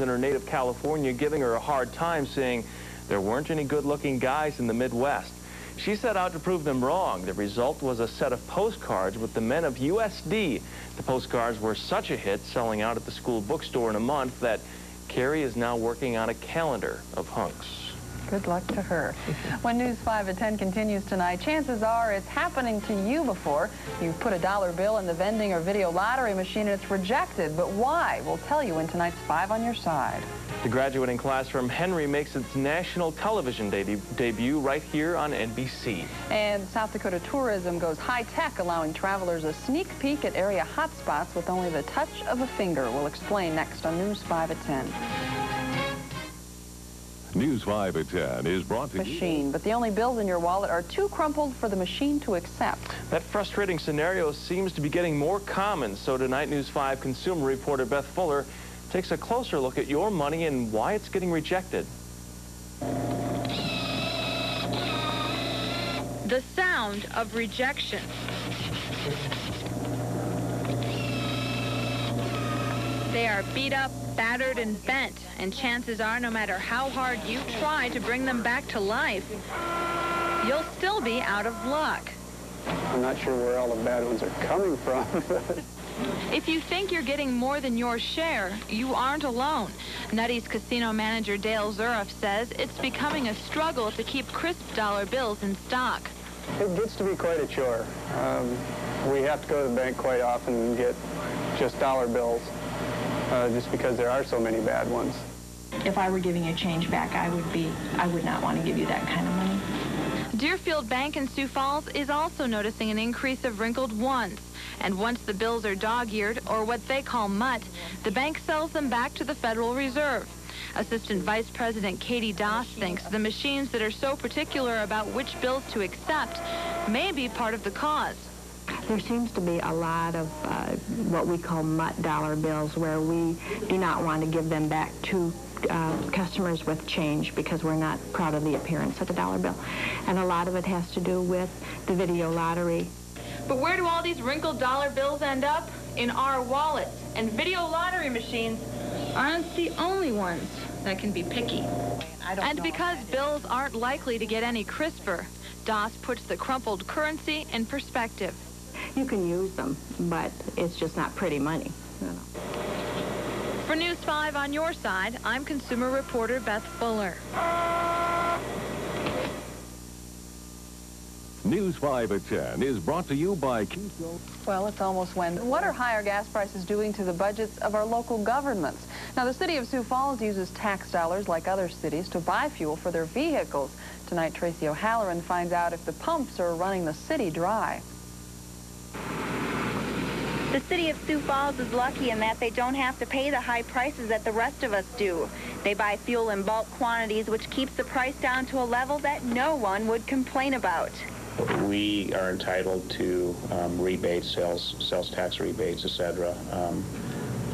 in her native California giving her a hard time, saying there weren't any good-looking guys in the Midwest. She set out to prove them wrong. The result was a set of postcards with the men of USD. The postcards were such a hit, selling out at the school bookstore in a month, that Carrie is now working on a calendar of hunks. Good luck to her. When News 5 at 10 continues tonight, chances are it's happening to you before. You've put a dollar bill in the vending or video lottery machine and it's rejected. But why? We'll tell you in tonight's 5 on Your Side. The graduating class from Henry makes its national television debut right here on NBC. And South Dakota tourism goes high-tech, allowing travelers a sneak peek at area hotspots with only the touch of a finger. We'll explain next on News 5 at 10. News 5 at 10 is brought to you. But the only bills in your wallet are too crumpled for the machine to accept. That frustrating scenario seems to be getting more common. So tonight, News 5 consumer reporter Beth Fuller takes a closer look at your money and why it's getting rejected. The sound of rejection. They are beat up, battered, and bent, and chances are, no matter how hard you try to bring them back to life, you'll still be out of luck. I'm not sure where all the bad ones are coming from. If you think you're getting more than your share, you aren't alone. Nutty's casino manager Dale Zuriff says it's becoming a struggle to keep crisp dollar bills in stock. It gets to be quite a chore. We have to go to the bank quite often and get just dollar bills. Just because there are so many bad ones. If I were giving you change back, I would not want to give you that kind of money. Deerfield Bank in Sioux Falls is also noticing an increase of wrinkled ones. And once the bills are dog-eared, or what they call mutt, the bank sells them back to the Federal Reserve. Assistant Vice President Katie Doss thinks the machines that are so particular about which bills to accept may be part of the cause. There seems to be a lot of what we call mutt dollar bills, where we do not want to give them back to customers with change because we're not proud of the appearance of the dollar bill. And a lot of it has to do with the video lottery. But where do all these wrinkled dollar bills end up? In our wallets. And video lottery machines aren't the only ones that can be picky. And because bills aren't likely to get any crisper, Doss puts the crumpled currency in perspective. You can use them, but it's just not pretty money. You know. For News 5 on Your Side, I'm consumer reporter Beth Fuller. News 5 at 10 is brought to you by Well, it's almost Wednesday. What are higher gas prices doing to the budgets of our local governments? Now, the city of Sioux Falls uses tax dollars like other cities to buy fuel for their vehicles. Tonight, Tracy O'Halloran finds out if the pumps are running the city dry. The city of Sioux Falls is lucky in that they don't have to pay the high prices that the rest of us do. They buy fuel in bulk quantities, which keeps the price down to a level that no one would complain about. We are entitled to rebates, sales tax rebates, etc.,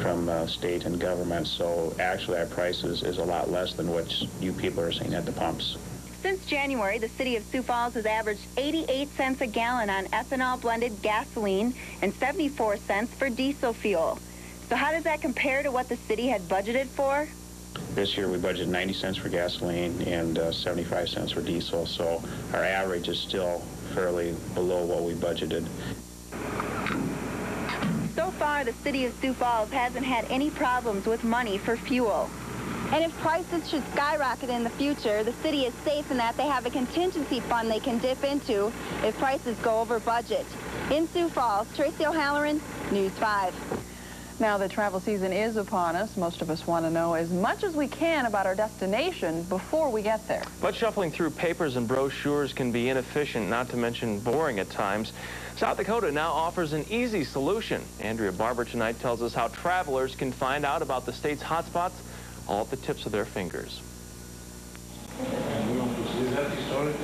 from state and government. So actually our price is a lot less than what you people are seeing at the pumps. Since January, the city of Sioux Falls has averaged 88 cents a gallon on ethanol-blended gasoline and 74 cents for diesel fuel. So how does that compare to what the city had budgeted for? This year we budgeted 90 cents for gasoline and 75 cents for diesel, so our average is still fairly below what we budgeted. So far, the city of Sioux Falls hasn't had any problems with money for fuel. And if prices should skyrocket in the future, the city is safe in that they have a contingency fund they can dip into if prices go over budget. In Sioux Falls, Tracy O'Halloran, News 5. Now that travel season is upon us, most of us want to know as much as we can about our destination before we get there. But shuffling through papers and brochures can be inefficient, not to mention boring at times. South Dakota now offers an easy solution. Andrea Barber tonight tells us how travelers can find out about the state's hotspots all at the tips of their fingers.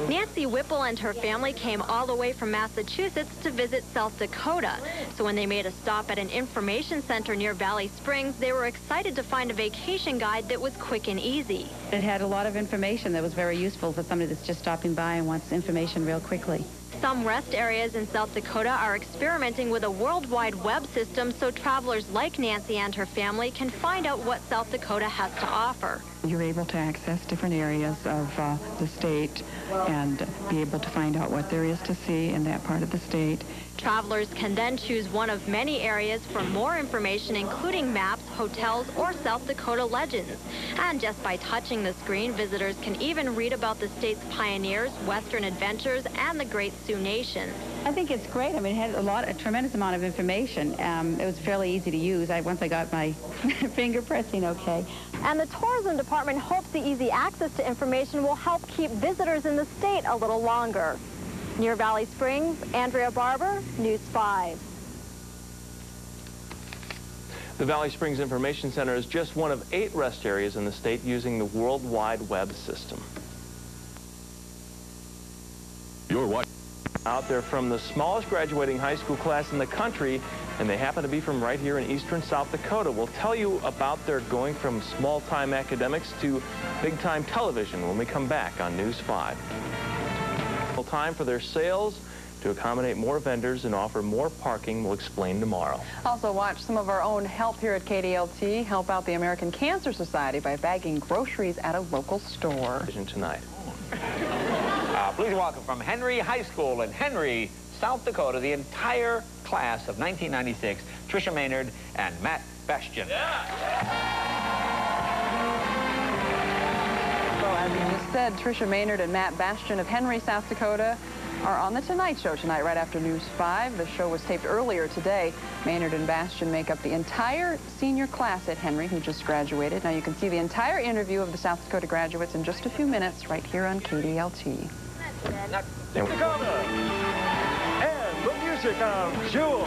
Nancy Whipple and her family came all the way from Massachusetts to visit South Dakota. So when they made a stop at an information center near Valley Springs, they were excited to find a vacation guide that was quick and easy. It had a lot of information that was very useful for somebody that's just stopping by and wants information real quickly. Some rest areas in South Dakota are experimenting with a worldwide web system so travelers like Nancy and her family can find out what South Dakota has to offer. You're able to access different areas of the state and be able to find out what there is to see in that part of the state. Travelers can then choose one of many areas for more information, including maps, hotels, or South Dakota legends. And just by touching the screen, visitors can even read about the state's pioneers, Western adventures, and the Great Sioux Nation. I think it's great. I mean, it had a tremendous amount of information. It was fairly easy to use. Once I got my finger pressing okay. And the tourism department hopes the easy access to information will help keep visitors in the state a little longer. Near Valley Springs, Andrea Barber, News 5. The Valley Springs Information Center is just one of 8 rest areas in the state using the World Wide Web system. You're watching Out there from the smallest graduating high school class in the country, and they happen to be from right here in eastern South Dakota. We'll tell you about their going from small-time academics to big-time television when we come back on News 5. Time for their sales to accommodate more vendors and offer more parking. We'll explain tomorrow. Also watch some of our own help here at KDLT. Help out the American Cancer Society by bagging groceries at a local store. Tonight. Please welcome from Henry High School in Henry, South Dakota, the entire class of 1996, Tricia Maynard and Matt Bastian. As you just said, Tricia Maynard and Matt Bastian of Henry, South Dakota are on The Tonight Show tonight right after News 5. The show was taped earlier today. Maynard and Bastian make up the entire senior class at Henry who just graduated. Now you can see the entire interview of the South Dakota graduates in just a few minutes right here on KDLT. Dakota and the music of Jewel.